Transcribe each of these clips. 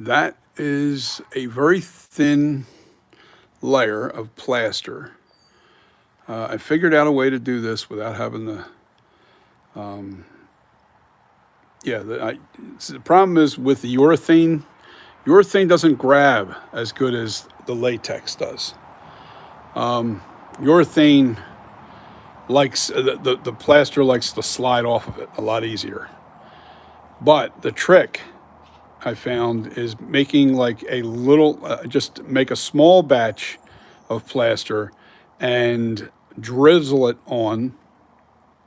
That is a very thin layer of plaster. I figured out a way to do this without having the, yeah, the problem is with the urethane doesn't grab as good as the latex does. Urethane likes, the plaster likes to slide off of it a lot easier. But the trick I found is making like a little, just make a small batch of plaster and drizzle it on,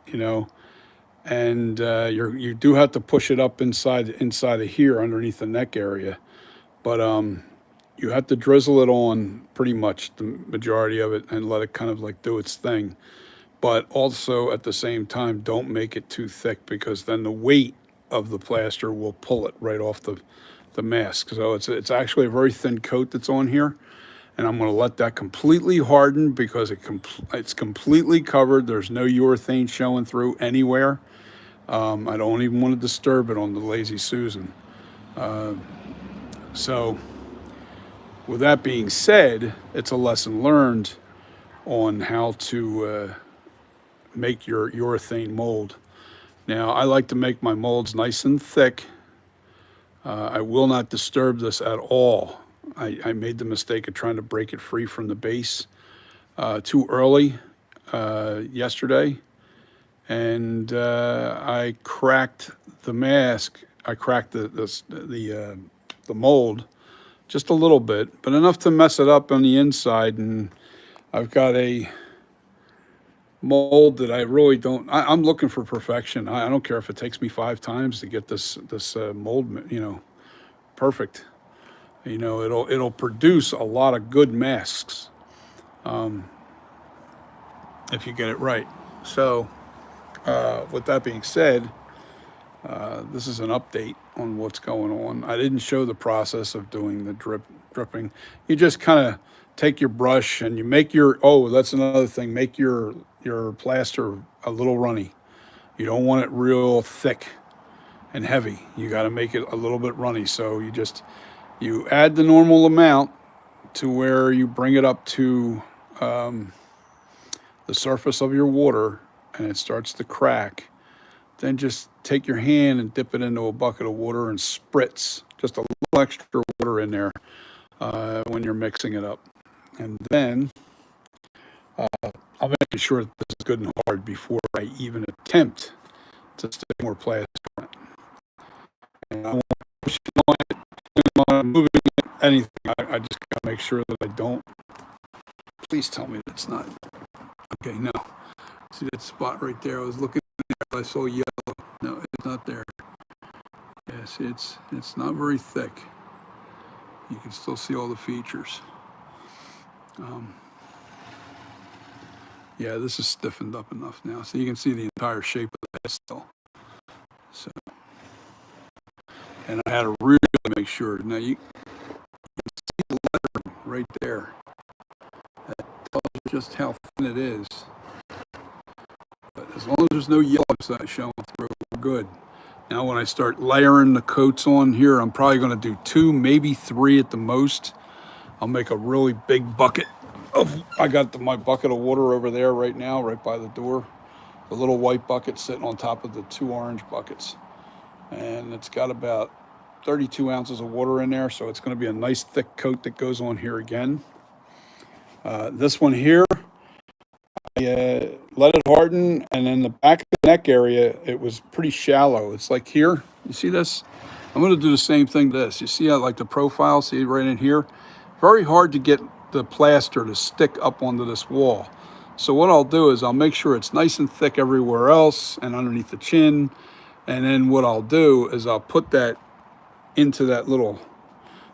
you know, and you do have to push it up inside of here underneath the neck area, but you have to drizzle it on pretty much the majority of it and let it kind of like do its thing. But also at the same time, don't make it too thick because then the weight of the plaster will pull it right off the mask. So it's actually a very thin coat that's on here, and I'm going to let that completely harden because it's completely covered. There's no urethane showing through anywhere. I don't even want to disturb it on the Lazy Susan. So with that being said, it's a lesson learned on how to make your urethane mold. Now, I like to make my molds nice and thick. I will not disturb this at all. I made the mistake of trying to break it free from the base too early yesterday, and I cracked the mask. I cracked the mold just a little bit, but enough to mess it up on the inside. And I've got a mold that I really don't. I'm looking for perfection. I don't care if it takes me 5 times to get this mold, perfect. It'll produce a lot of good masks if you get it right. So, with that being said, this is an update on what's going on. I didn't show the process of doing the dripping. You just kind of take your brush and you make your, oh, that's another thing, make your plaster a little runny. You don't want it real thick and heavy. You got to make it a little bit runny. So you add the normal amount to where you bring it up to the surface of your water and it starts to crack. Then just take your hand and dip it into a bucket of water and spritz just a little extra water in there when you're mixing it up. And then I'll make sure that this is good and hard before I even attempt to stick more plastic on it. And I won't push it on it, moving it, anything. I just got to make sure that I don't. Please tell me that's not. Okay, no. See that spot right there? I was looking there. I saw yellow. No, it's not there. Yes, it's not very thick. You can still see all the features. Yeah, this is stiffened up enough now, so you can see the entire shape of that still. So, and I had to really make sure. Now you can see the lettering right there. That tells you just how thin it is. But as long as there's no yellow side showing through, we're good. Now when I start layering the coats on here, I'm probably going to do 2, maybe 3 at the most. I'll make a really big bucket. I got my bucket of water over there right now, right by the door. The little white bucket sitting on top of the 2 orange buckets. And it's got about 32 ounces of water in there, so it's going to be a nice thick coat that goes on here again. This one here, I let it harden, and then the back of the neck area, it was pretty shallow. It's like here, you see this? I'm going to do the same thing to this. You see how like the profile, see right in here? Very hard to get the plaster to stick up onto this wall. So what I'll do is I'll make sure it's nice and thick everywhere else and underneath the chin. And then what I'll do is I'll put that into that little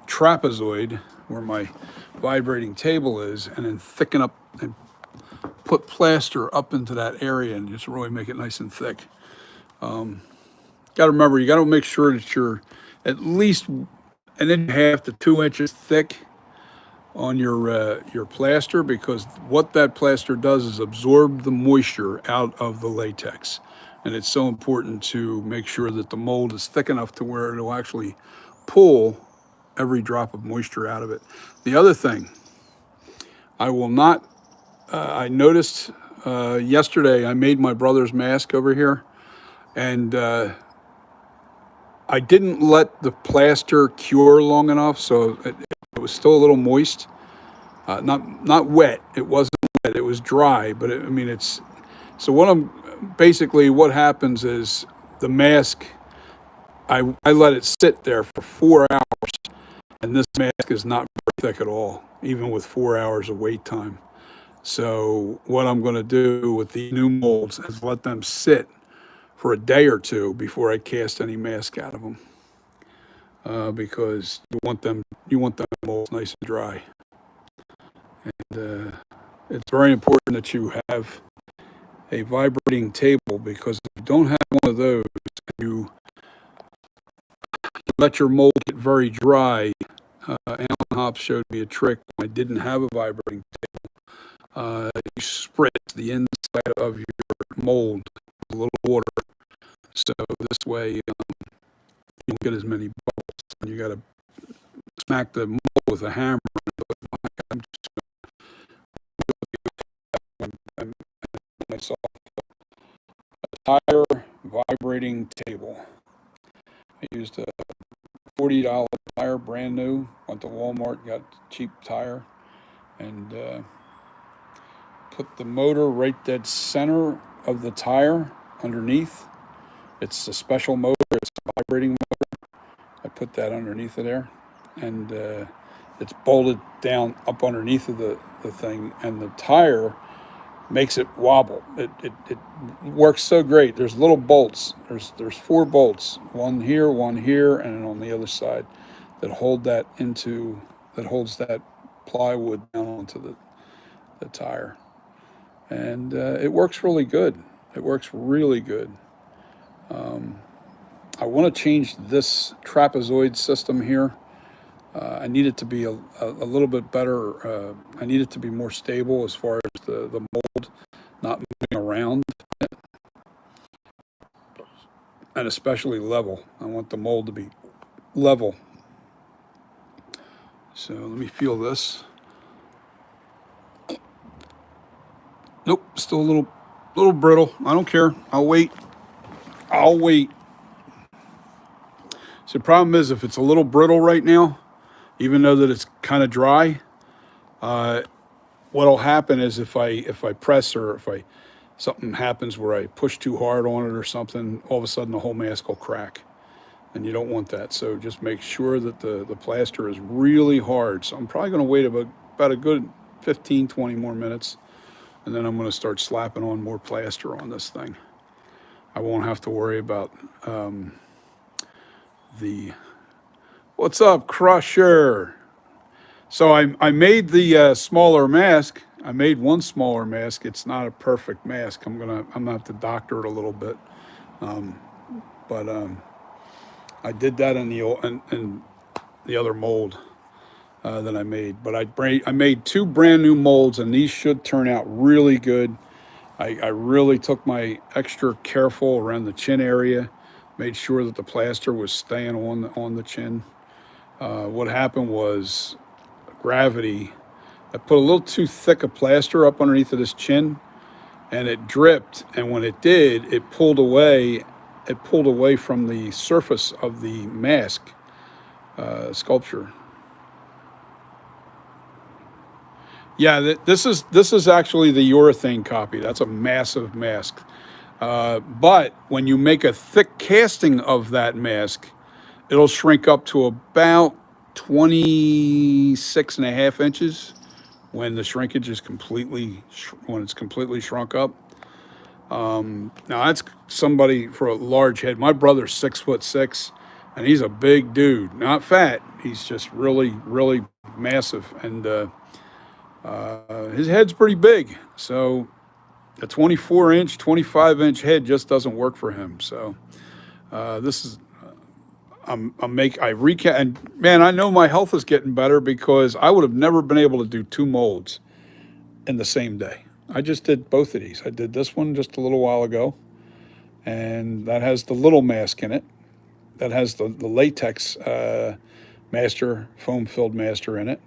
trapezoid where my vibrating table is, and then thicken up and put plaster up into that area and just really make it nice and thick. Got to remember, you got to make sure that you're at least 1.5 to 2 inches thick on your plaster, because what that plaster does is absorb the moisture out of the latex. And it's so important to make sure that the mold is thick enough to where it'll actually pull every drop of moisture out of it. The other thing, I will not, I noticed yesterday I made my brother's mask over here, and I didn't let the plaster cure long enough, so it was still a little moist. Not wet. It wasn't wet. It was dry, but I mean it's. So what happens is the mask. I let it sit there for 4 hours, and this mask is not very thick at all, even with 4 hours of wait time. So what I'm going to do with the new molds is let them sit for a day or two before I cast any mask out of them, because you want them molds nice and dry, and it's very important that you have a vibrating table, because if you don't have one of those, you let your mold get very dry. Alan Hops showed me a trick when I didn't have a vibrating table. You spritz the inside of your mold with a little water, so this way you don't get as many bubbles. And you got to smack the mold with a hammer. I'm just I'm myself a tire vibrating table. I used a $40 tire, brand new. Went to Walmart, got a cheap tire, and put the motor right dead center of the tire underneath. It's a special motor. It's a vibrating motor. I put that underneath of there, and it's bolted down up underneath of the thing, and the tire makes it wobble. It works so great. There's little bolts. There's 4 bolts, one here, and on the other side, that holds that plywood down onto the tire, and it works really good. It works really good. I want to change this trapezoid system here. I need it to be a little bit better. I need it to be more stable as far as the mold not moving around, and especially level. I want the mold to be level. So let me feel this. Nope, still a little brittle. I don't care. I'll wait. So the problem is, if it's a little brittle right now, even though that it's kind of dry, what'll happen is if I press, or if something happens where I push too hard on it or something, all of a sudden the whole mask will crack, and you don't want that. So just make sure that the plaster is really hard. So I'm probably going to wait about a good 15-20 more minutes, and then I'm going to start slapping on more plaster on this thing. I won't have to worry about what's up, Crusher? So I made the smaller mask. I made one smaller mask. It's not a perfect mask. I'm gonna have to doctor it a little bit, but I did that in the other mold that I made. But I made 2 brand new molds, and these should turn out really good. I really took my extra careful around the chin area, made sure that the plaster was staying on the chin. What happened was gravity. I put a little too thick a plaster up underneath of this chin, and it dripped. And when it did, it pulled away. It pulled away from the surface of the mask sculpture. Yeah, this is actually the urethane copy. That's a massive mask. But when you make a thick casting of that mask, it'll shrink up to about 26.5 inches when the shrinkage is when it's completely shrunk up. Now that's somebody for a large head. My brother's 6'6", and he's a big dude. Not fat. He's just really, really massive, and his head's pretty big. So a 24-inch, 25-inch head just doesn't work for him. So this is. And man, I know my health is getting better, because I would have never been able to do 2 molds in the same day. I just did both of these. I did this one just a little while ago, and that has the little mask in it. That has the latex master, foam-filled master in it,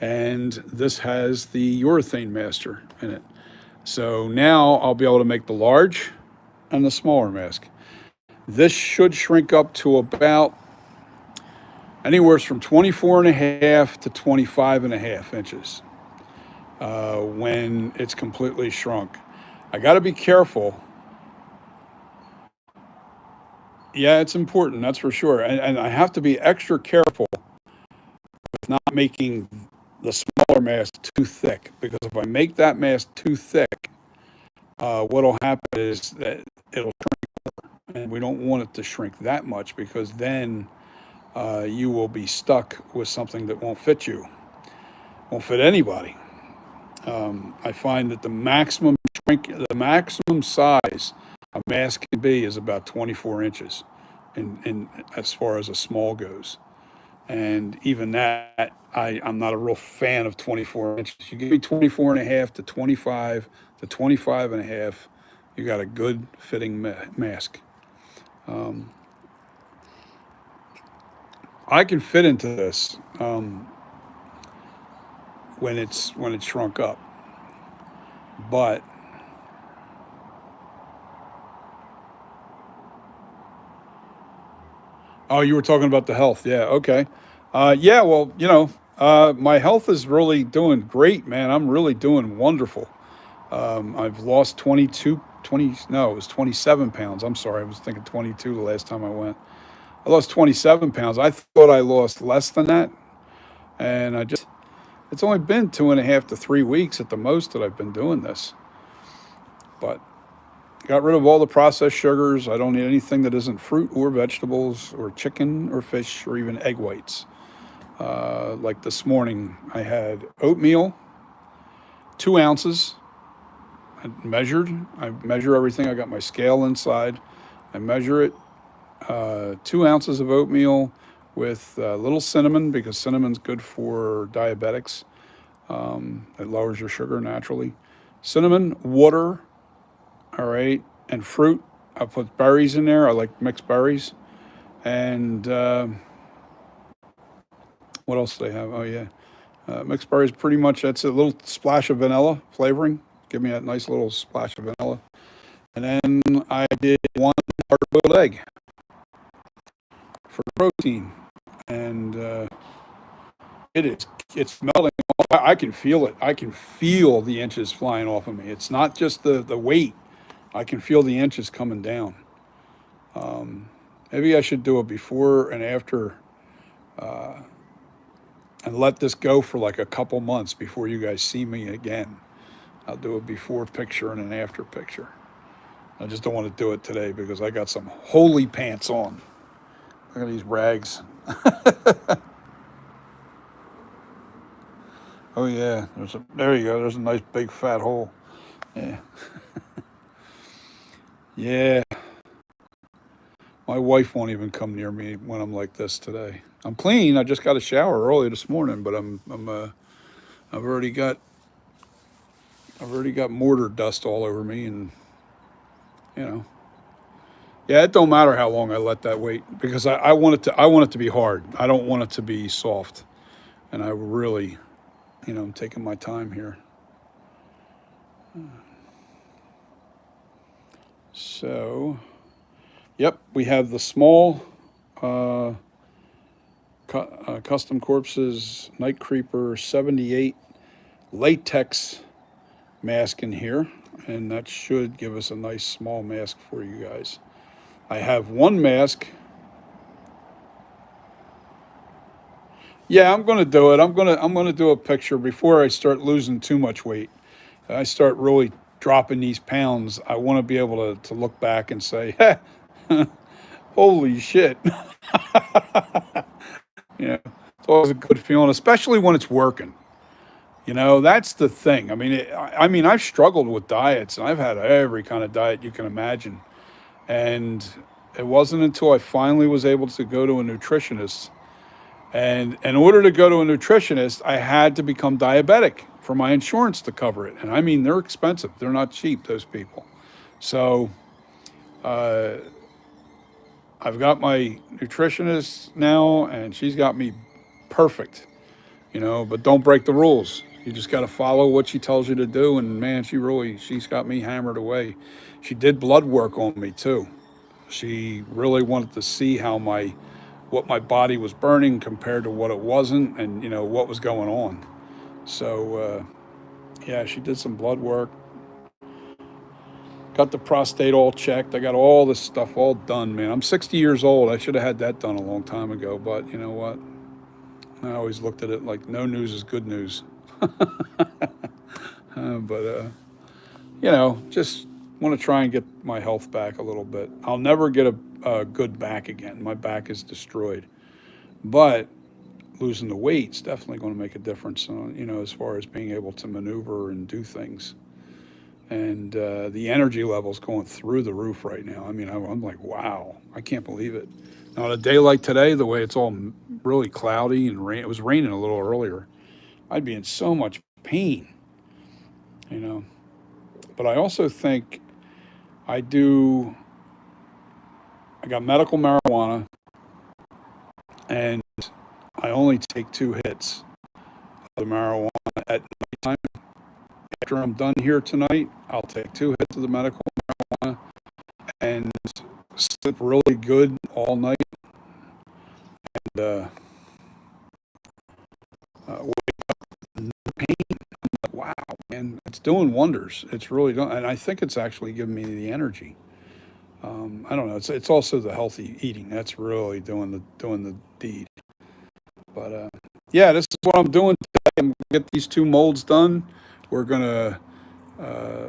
and this has the urethane master in it. So now I'll be able to make the large and the smaller mask. This should shrink up to about anywhere from 24 and a half to 25 and a half inches when it's completely shrunk. I got to be careful. Yeah, it's important, that's for sure. And I have to be extra careful with not making the smaller mask too thick, because if I make that mask too thick, what'll happen is that it'll shrink, and we don't want it to shrink that much, because then you will be stuck with something that won't fit you, won't fit anybody. I find that the maximum size a mask can be is about 24 inches, in as far as a small goes. And even that, I'm not a real fan of 24 inches. You give me 24 and a half to 25 to 25 and a half, you got a good fitting mask. I can fit into this when it's shrunk up, but oh, you were talking about the health. Yeah, okay. Yeah, well, my health is really doing great, man. I'm really doing wonderful. I've lost 20, no, it was 27 pounds. I'm sorry, I was thinking 22 the last time I went. I lost 27 pounds. I thought I lost less than that. And it's only been 2.5 to 3 weeks at the most that I've been doing this. But got rid of all the processed sugars. I don't eat anything that isn't fruit or vegetables or chicken or fish or even egg whites. Like this morning, I had oatmeal, 2 ounces. I measure everything. I got my scale inside. I measure it. 2 ounces of oatmeal with a little cinnamon, because cinnamon's good for diabetics. It lowers your sugar naturally. Cinnamon, water, all right, and fruit. I put berries in there. I like mixed berries. And what else do they have? Oh, yeah. Mixed berries, pretty much, that's a little splash of vanilla flavoring. Give me that nice little splash of vanilla. And then I did one hard-boiled egg for protein. And it's melting. I can feel it. I can feel the inches flying off of me. It's not just the weight. I can feel the inches coming down. Maybe I should do a before and after, and let this go for like a couple months before you guys see me again. I'll do a before picture and an after picture. I just don't want to do it today because I got some holy pants on. Look at these rags. Oh yeah, there you go. There's a nice big fat hole. Yeah. Yeah. My wife won't even come near me when I'm like this today. I'm clean. I just got a shower early this morning, but I've already got mortar dust all over me, and you know. Yeah, it don't matter how long I let that wait, because I want it to be hard. I don't want it to be soft. And I really, I'm taking my time here. So, yep, we have the small Custom Corpses Night Creeper 78 latex mask in here, and that should give us a nice small mask for you guys. I have one mask. Yeah, I'm going to do it. I'm going to do a picture before I start losing too much weight. I start really dropping these pounds. I want to be able to look back and say, holy shit. It's always a good feeling, especially when it's working. That's the thing. I've struggled with diets, and I've had every kind of diet you can imagine. And it wasn't until I finally was able to go to a nutritionist. And in order to go to a nutritionist, I had to become diabetic for my insurance to cover it. And they're expensive. They're not cheap, those people. So I've got my nutritionist now, and she's got me perfect, but don't break the rules. You just got to follow what she tells you to do. And man, she's got me hammered away. She did blood work on me too. She really wanted to see what my body was burning compared to what it wasn't, and what was going on. So yeah, she did some blood work, got the prostate all checked. I got all this stuff all done, man. I'm 60 years old. I should have had that done a long time ago, but you know what? I always looked at it like no news is good news. But just want to try and get my health back a little bit. I'll never get a good back again. My back is destroyed. But losing the weight's definitely going to make a difference, as far as being able to maneuver and do things. And the energy level's going through the roof right now. I mean, I'm like, wow, I can't believe it. Now, on a day like today, the way it's all really cloudy and it was raining a little earlier, I'd be in so much pain, you know. But I also think I do, I got medical marijuana, and I only take 2 hits of the marijuana at nighttime. After I'm done here tonight, I'll take 2 hits of the medical marijuana and sleep really good all night. And wake no pain. I'm like, wow, man, it's doing wonders. It's really doing, and I think it's actually giving me the energy. I don't know. It's also the healthy eating that's really doing the deed. But yeah, this is what I'm doing today. I'm gonna get these 2 molds done. We're gonna uh,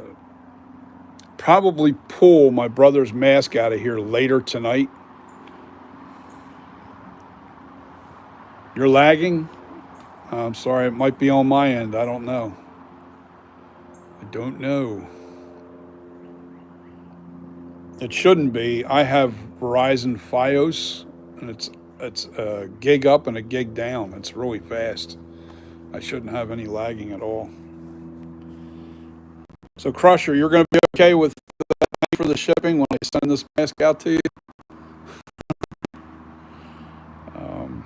probably pull my brother's mask out of here later tonight. You're lagging. I'm sorry. It might be on my end. I don't know. I don't know. It shouldn't be. I have Verizon FiOS, and it's a gig up and a gig down. It's really fast. I shouldn't have any lagging at all. So, Crusher, you're going to be okay with for the shipping when I send this mask out to you? Um,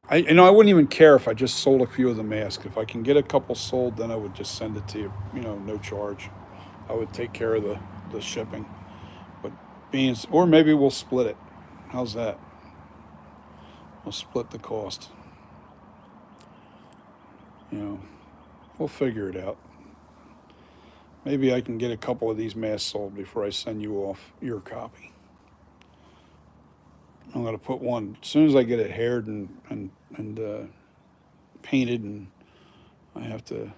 I wouldn't even care if I just sold a few of the masks. If I can get a couple sold, then I would just send it to you. No charge. I would take care of the shipping. But or maybe we'll split it. How's that? We'll split the cost. You know, we'll figure it out. Maybe I can get a couple of these masks sold before I send you off your copy. I'm going to put one as soon as I get it haired and painted, and I have to.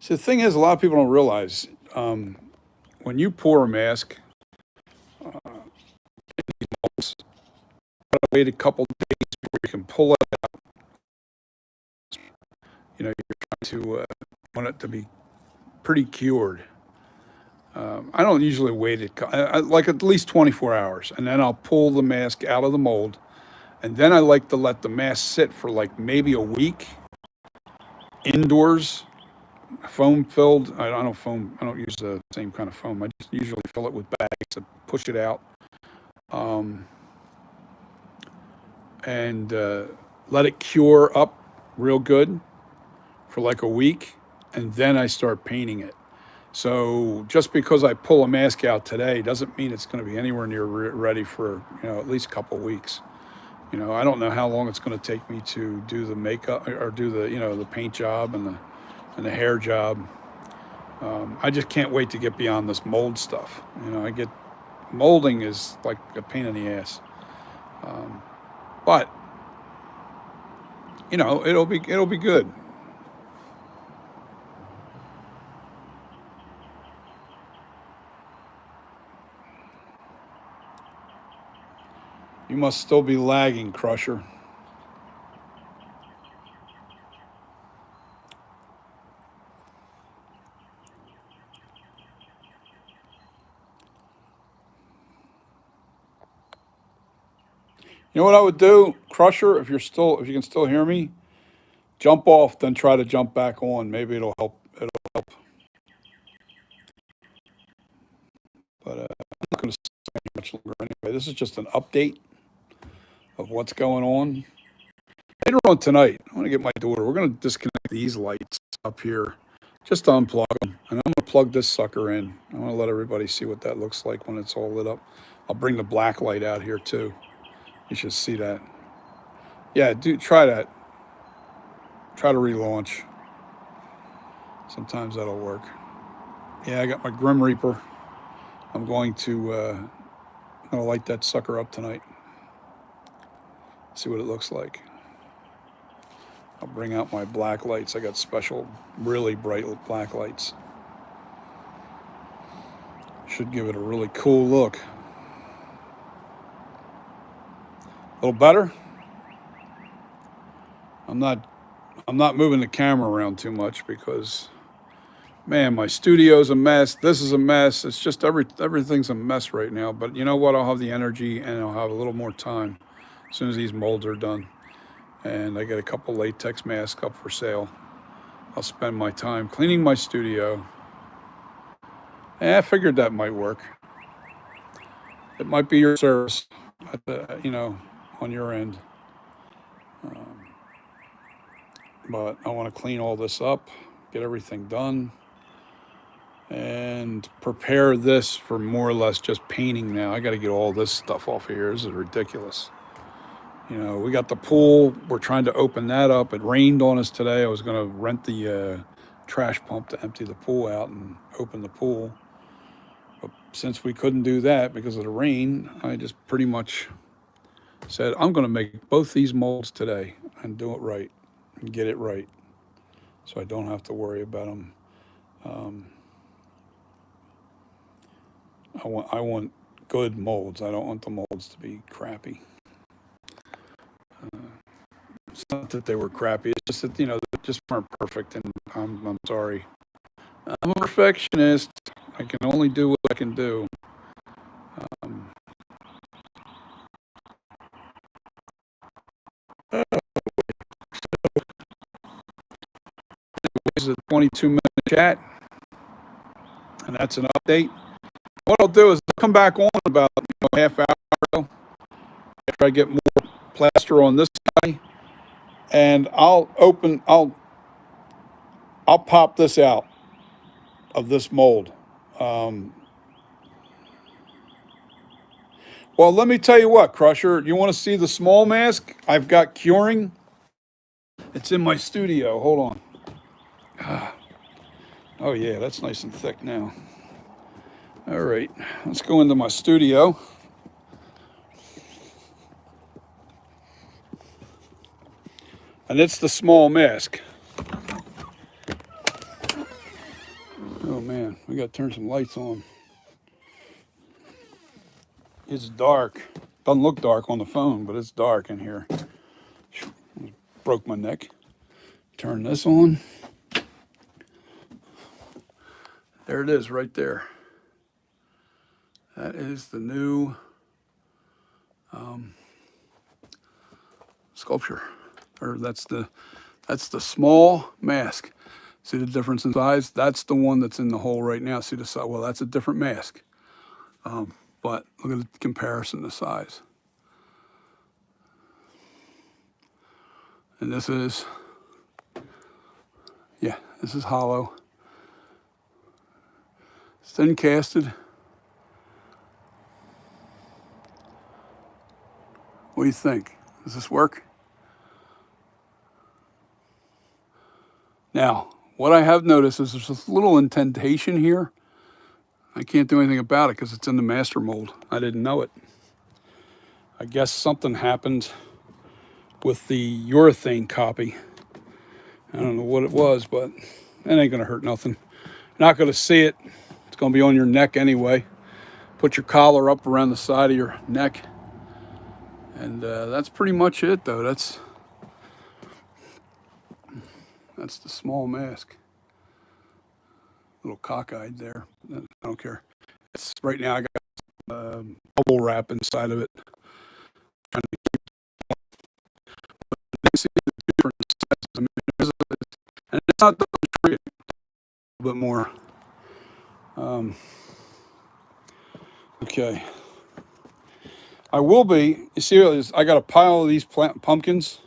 See, the thing is, a lot of people don't realize when you pour a mask, you gotta wait a couple days before you can pull it out. You're trying to want it to be pretty cured. I don't usually wait like at least 24 hours, and then I'll pull the mask out of the mold, and then I like to let the mask sit for like maybe a week indoors, foam filled. I don't foam. I don't use the same kind of foam. I just usually fill it with bags to push it out, um, and let it cure up real good for like a week, and then I start painting it. So just because I pull a mask out today doesn't mean it's going to be anywhere near ready for at least a couple of weeks. I don't know how long it's going to take me to do the makeup or do the paint job and the hair job. I just can't wait to get beyond this mold stuff. I get molding is like a pain in the ass, but it'll be good. You must still be lagging, Crusher. You know what I would do, Crusher, if you can still hear me, jump off, then try to jump back on. Maybe it'll help. It'll help. much longer anyway. This is just an update of what's going on. Later on tonight, I want to get my daughter. We're going to disconnect these lights up here, just to unplug them. And I'm going to plug this sucker in. I want to let everybody see what that looks like when it's all lit up. I'll bring the black light out here too. You should see that. Yeah, dude, try that. Try to relaunch. Sometimes that'll work. Yeah, I got my Grim Reaper. I'm going to light that sucker up tonight. See what it looks like. I'll bring out my black lights. I got special, really bright black lights. Should give it a really cool look. A little better. I'm not moving the camera around too much because, man, my studio's a mess. This is a mess. It's just everything's a mess right now. But you know what? I'll have the energy and I'll have a little more time as soon as these molds are done. And I get a couple latex masks up for sale. I'll spend my time cleaning my studio. And I figured that might work. It might be your service, on your end. But I want to clean all this up, get everything done, and prepare this for more or less just painting now. I got to get all this stuff off of here. This is ridiculous. We got the pool. We're trying to open that up. It rained on us today. I was going to rent the trash pump to empty the pool out and open the pool. But since we couldn't do that because of the rain, I just pretty much said, I'm going to make both these molds today and do it right and get it right so I don't have to worry about them. I want good molds. I don't want the molds to be crappy. It's not that they were crappy. It's just that, they just weren't perfect, and I'm sorry. I'm a perfectionist. I can only do what I can do. This is a 22-minute chat, and that's an update. What I'll do is I'll come back on about half hour after I get more plaster on this guy, and I'll pop this out of this mold. Well, let me tell you what, Crusher. You want to see the small mask? I've got curing. It's in my studio. Hold on. Oh, yeah, that's nice and thick now. All right, let's go into my studio. And it's the small mask. Oh, man, we got to turn some lights on. It's dark. Doesn't look dark on the phone, but it's dark in here. Broke my neck. Turn this on. There it is right there. That is the new sculpture. Or that's the small mask. See the difference in size? That's the one that's in the hole right now. See the size? Well, that's a different mask. But look at the comparison to size. And this is hollow. It's thin casted. What do you think? Does this work? Now, what I have noticed is there's this little indentation here. I can't do anything about it because it's in the master mold. I didn't know it. I guess something happened with the urethane copy. I don't know what it was, but it ain't gonna hurt nothing. You're not gonna see it. It's gonna be on your neck anyway. Put your collar up around the side of your neck. And that's pretty much it, though. That's the small mask. A little cockeyed there. I don't care. It's right now. I got bubble wrap inside of it. Trying to keep they see the different sizes. I mean, and it's not double treated. A little bit more. Okay. I will be. You see, I got a pile of these pumpkins.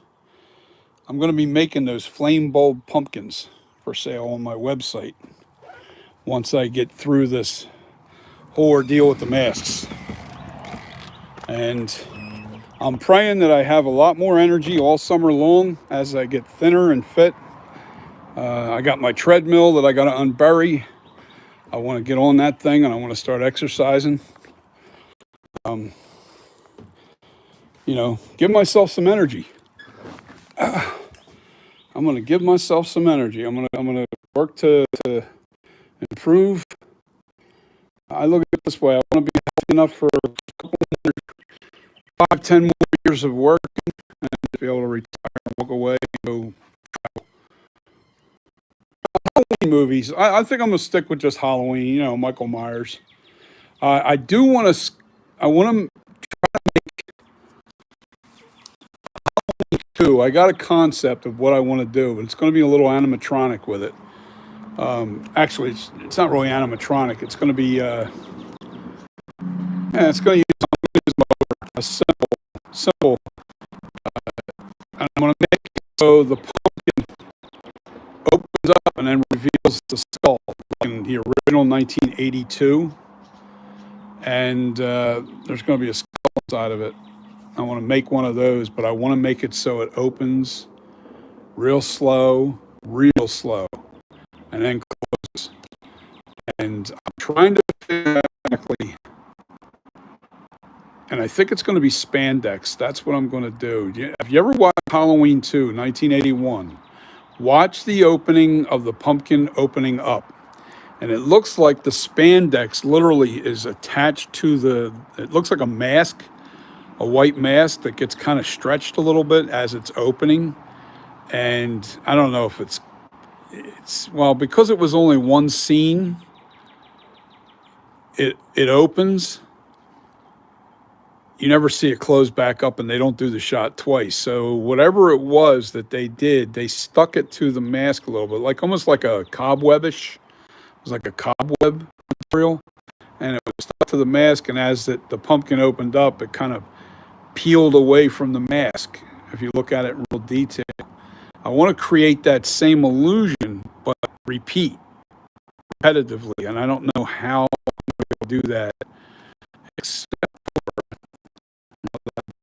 I'm going to be making those flame bulb pumpkins for sale on my website once I get through this whole ordeal with the masks. And I'm praying that I have a lot more energy all summer long as I get thinner and fit. I got my treadmill that I got to unbury. I want to get on that thing and I want to start exercising. Give myself some energy. I'm going to give myself some energy. I'm going to work to improve. I look at it this way. I want to be healthy enough for 5, 10 more years of work and be able to retire and walk away and go Halloween movies. I think I'm going to stick with just Halloween, Michael Myers. I do want to, I want to, I got a concept of what I want to do, but it's going to be a little animatronic with it. Actually, it's not really animatronic. It's going to be, it's going to use a simple, and I'm going to make it so the pumpkin opens up and then reveals the skull, like in the original 1982, and there's going to be a skull inside of it. I want to make one of those, but I want to make it so it opens real slow, and then closes. And I'm trying to figure out exactly, and I think it's going to be spandex. That's what I'm going to do. Have you ever watched Halloween 2, 1981? Watch the opening of the pumpkin opening up. And it looks like the spandex literally is attached to it looks like a mask, a white mask that gets kind of stretched a little bit as it's opening. And I don't know if well, because it was only one scene, it opens. You never see it close back up, and they don't do the shot twice. So whatever it was that they did, they stuck it to the mask a little bit, like almost like a cobwebbish. It was like a cobweb material, and it was stuck to the mask. And as the pumpkin opened up, it kind of peeled away from the mask. If you look at it in real detail, I want to create that same illusion, but repeat repetitively. And I don't know how to do that, except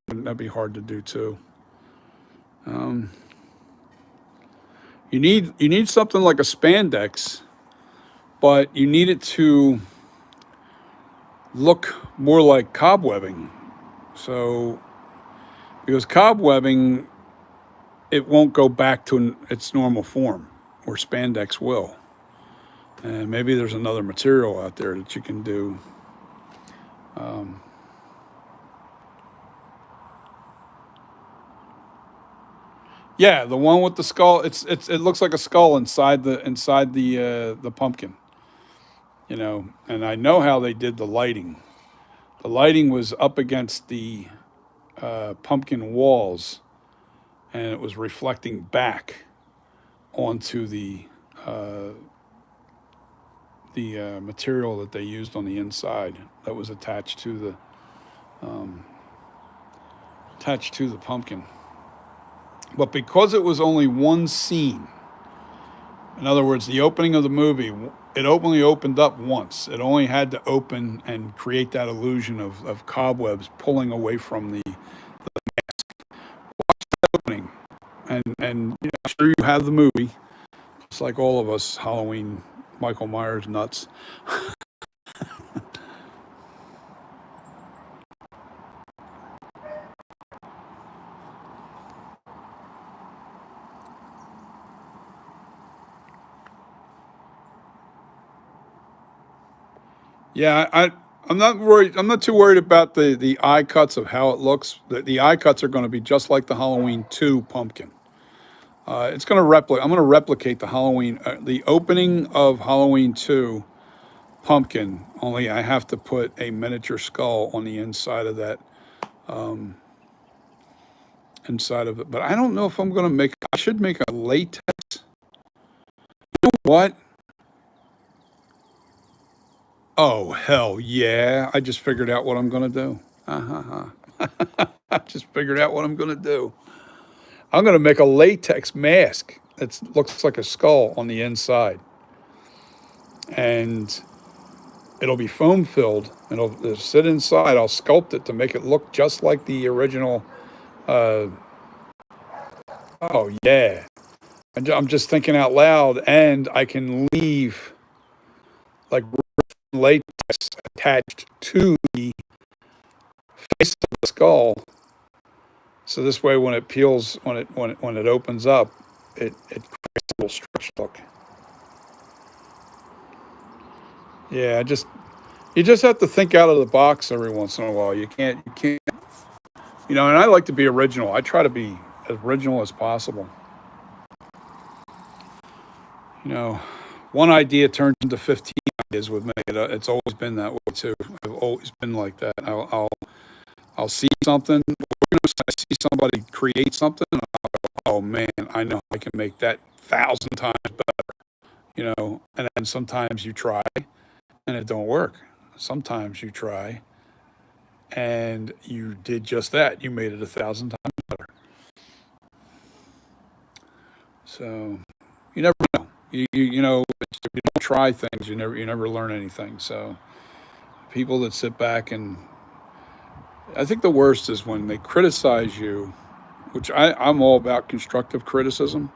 that'd be hard to do too. You need something like a spandex, but you need it to look more like cobwebbing. So, because cobwebbing, it won't go back to its normal form, or spandex will. And maybe there's another material out there that you can do. Yeah, the one with the skull. It looks like a skull inside the pumpkin. And I know how they did the lighting. The lighting was up against the pumpkin walls, and it was reflecting back onto the material that they used on the inside that was attached to the pumpkin. But because it was only one scene, in other words, the opening of the movie, it only opened up once. It only had to open and create that illusion of cobwebs pulling away from the opening. And I'm sure you have the movie. It's like all of us Halloween Michael Myers nuts. Yeah, I'm not worried. I'm not too worried about the eye cuts of how it looks. The eye cuts are going to be just like the Halloween 2 pumpkin. It's going to replicate. I'm going to replicate the opening of Halloween 2 pumpkin. Only I have to put a miniature skull on the inside of that, inside of it. But I don't know if I'm going to make. I should make a latex. You know what? Oh hell yeah! I just figured out what I'm going to do. I just figured out what I'm going to do. I'm going to make a latex mask that looks like a skull on the inside. And it'll be foam filled and it'll sit inside. I'll sculpt it to make it look just like the original. Uh, oh, yeah. I'm just thinking out loud, and I can leave like latex attached to the face of the skull. So this way, when it peels, when it opens up, it creates a little stretch look. Yeah, you just have to think out of the box every once in a while. You can't, And I like to be original. I try to be as original as possible. You know, one idea turns into 15 ideas with me. It's always been that way too. I've always been like that. I'll see something. I see somebody create something. Oh man, I know I can make that 1,000 times better. And then sometimes you try and it don't work. Sometimes you try and you did just that. You made it 1,000 times better. So you never know. If you don't try things, you never learn anything. So people that sit back and I think the worst is when they criticize you, which I'm all about constructive criticism.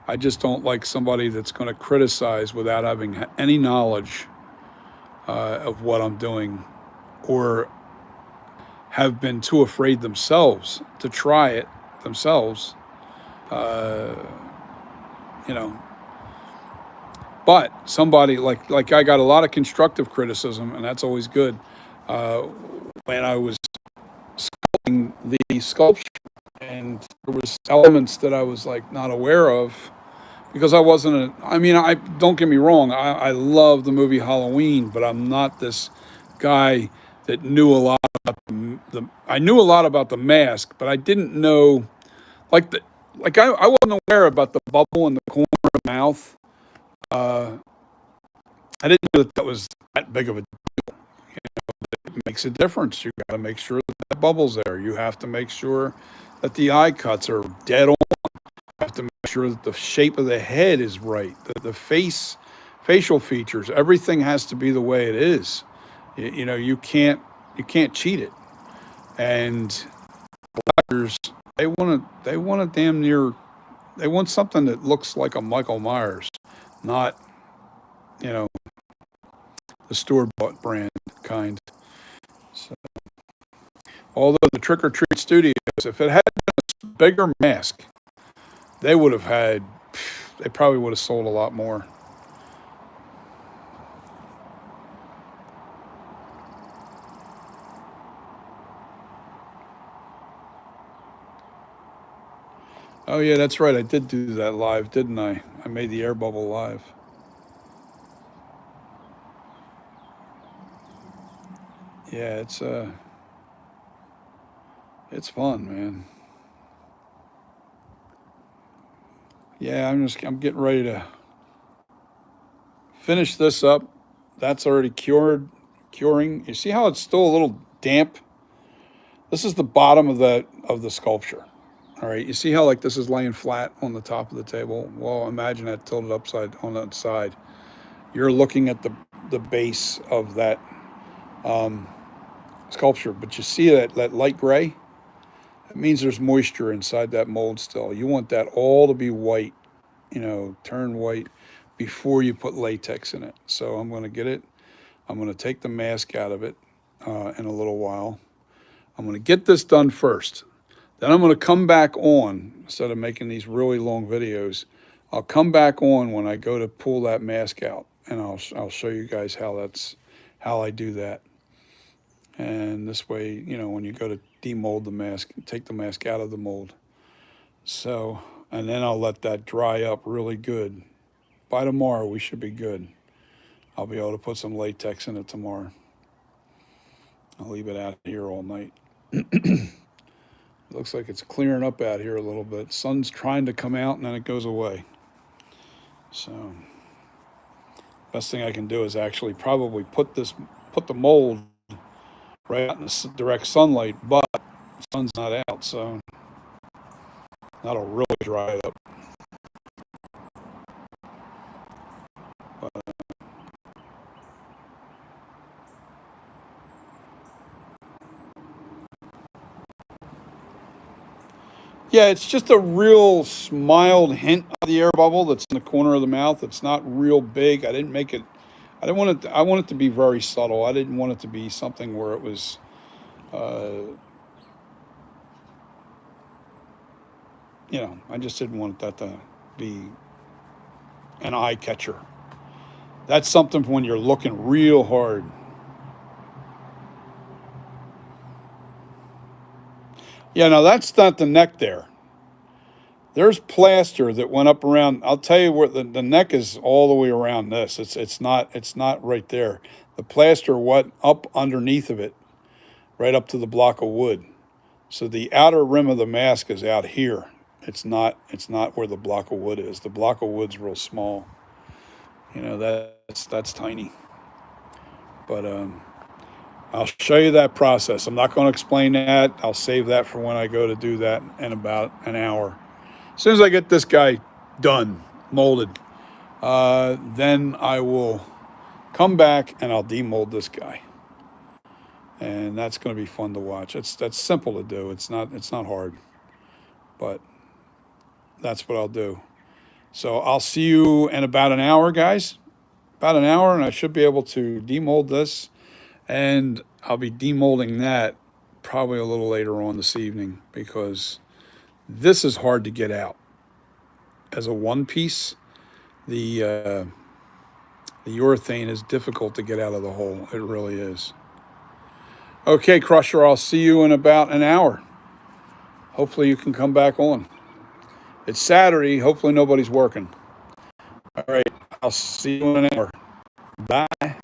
I just don't like somebody that's going to criticize without having any knowledge of what I'm doing, or have been too afraid themselves to try it themselves. Uh, you know, but somebody like I got a lot of constructive criticism, and that's always good. Uh, when I was sculpting the sculpture, and there was elements that I was like not aware of because I wasn't I don't get me wrong, I love the movie Halloween, but I'm not this guy that knew a lot about I knew a lot about the mask, but I didn't know like I wasn't aware about the bubble in the corner of the mouth. uh I didn't know that was that big of a it makes a difference. You got to make sure that that bubble's there. You have to make sure that the eye cuts are dead on. You have to make sure that the shape of the head is right. The facial features, everything has to be the way it is. You can't cheat it. And actors, they want to damn near they want something that looks like a Michael Myers, not you know the store bought brand kind. So, although the Trick or Treat Studios, if it had a bigger mask, they would have had, they probably would have sold a lot more. Oh yeah, that's right. I did do that live, didn't I? I made the air bubble live. Yeah, it's fun, man. Yeah, I'm getting ready to finish this up. That's already curing. You see how it's still a little damp? This is the bottom of the sculpture. All right, you see how like this is laying flat on the top of the table? Well, imagine that tilted upside on that side. You're looking at the base of that um, sculpture, but you see that light gray? It means there's moisture inside that mold still. You want that all to be white, turn white before you put latex in it. So I'm going to get it. I'm going to take the mask out of it in a little while. I'm going to get this done first. Then I'm going to come back on, instead of making these really long videos, I'll come back on when I go to pull that mask out, and I'll show you guys how I do that. And this way, when you go to demold the mask, take the mask out of the mold. So, and then I'll let that dry up really good. By tomorrow, we should be good. I'll be able to put some latex in it tomorrow. I'll leave it out here all night. It looks like it's clearing up out here a little bit. Sun's trying to come out and then it goes away. So best thing I can do is probably put the mold right out in the direct sunlight, but sun's not out, so that'll really dry it up. But, yeah, it's just a real mild hint of the air bubble that's in the corner of the mouth. It's not real big. I didn't make it. I didn't want it. I want it to be very subtle. I didn't want it to be something where it was, I just didn't want that to be an eye catcher. That's something when you're looking real hard. Yeah, no, that's not the neck there. There's plaster that went up around. I'll tell you where the neck is all the way around this. It's not right there. The plaster went up underneath of it, right up to the block of wood. So the outer rim of the mask is out here. It's not where the block of wood is. The block of wood's real small. That's tiny. But I'll show you that process. I'm not going to explain that. I'll save that for when I go to do that in about an hour. As soon as I get this guy done, molded, then I will come back and I'll demold this guy. And that's going to be fun to watch. That's simple to do. It's not hard, but that's what I'll do. So I'll see you in about an hour, guys. About an hour, and I should be able to demold this, and I'll be demolding that probably a little later on this evening because this is hard to get out as a one piece. The urethane is difficult to get out of the hole. It really is. Okay, Crusher, I'll see you in about an hour. Hopefully you can come back on. It's Saturday. Hopefully nobody's working. All right, I'll see you in an hour. Bye.